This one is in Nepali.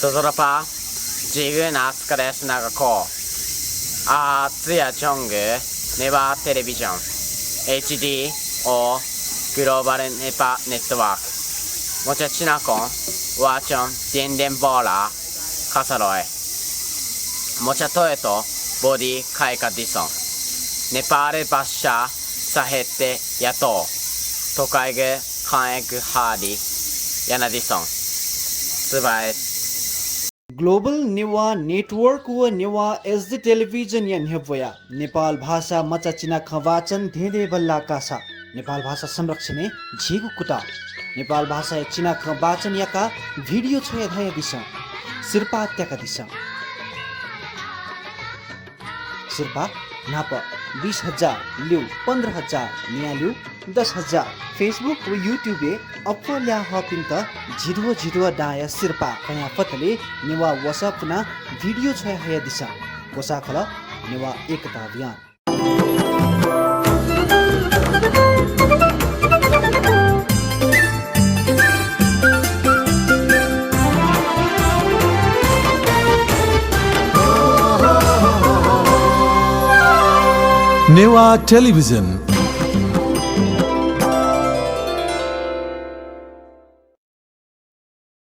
Totorapa, Jigunas Kades Nagako, Tsuya Chong, Neva Television, HD or Global Nepa Network, Mochachinakon, Wachon, Denden Bola, Kasaroe, Mochatoeto, Body Kaika Dison, Nepal Basha, Sahete Yato, Tokaige, Kaeg Hardy, Yanadison, Subai. Global Newa network व नेवा एसडी टेलिभिजन या नेभया नेपाल भाषा मचाचिना खवाचन धेदे बल्ला कासा नेपाल भाषा संरक्षण झिगु कुटा नेपाल भाषा चिना खवाचन याका भिडियो छ धाय दिशा सिरपा त्याका दिशा सिरपा नाप 20,000 लिउ 15,000 निया लिउ 10,000 फेसबुक व युट्युबे अपल्या हपिन त झिडुवा डाया सिरपा कया पतले नेवा वसपना भिडियो छ हया दिशा वसा खल नेवा एकता अभियान नेवा टेलिभिजन